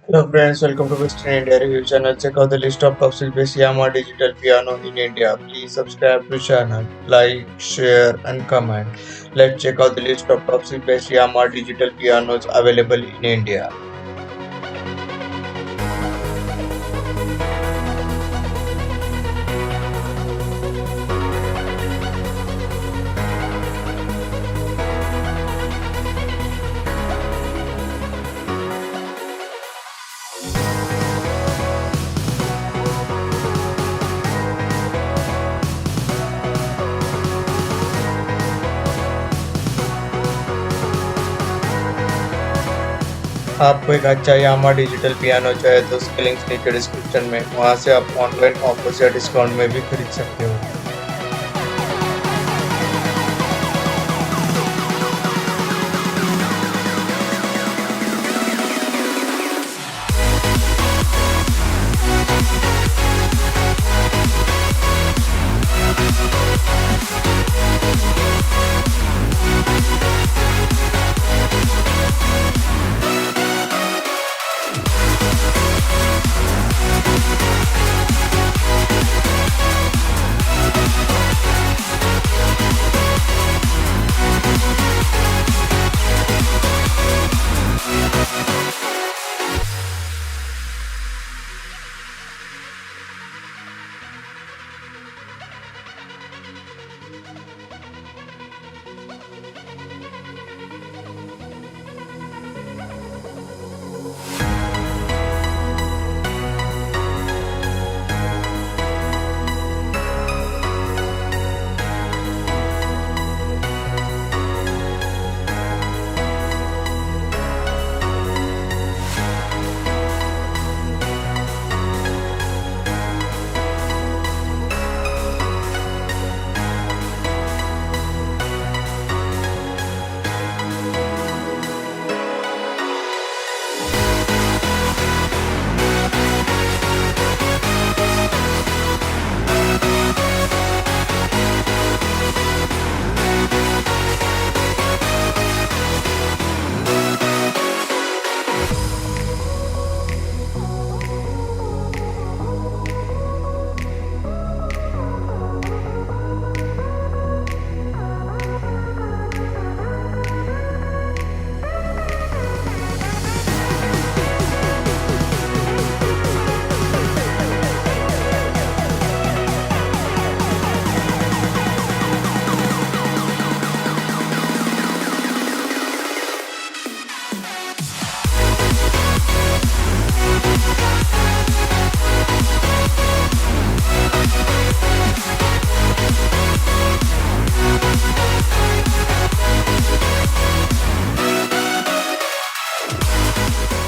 Hello friends, welcome to Western India Review channel. Check out the list of top best Yamaha Digital Piano in India. Please subscribe to channel, like, share and comment. Let's check out the list of top best Yamaha Digital Pianos available in India. आपको एक अच्छा यामा digital piano चाहिए तो उसके link नीचे description में, वहां से आप ऑनलाइन ऑफर्स या डिस्काउंट में भी खरीद सकते हो।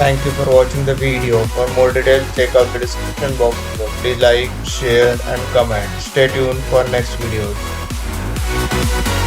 Thank you for watching the video. For more details, check out the description box below. Please like, share and comment. Stay tuned for next videos.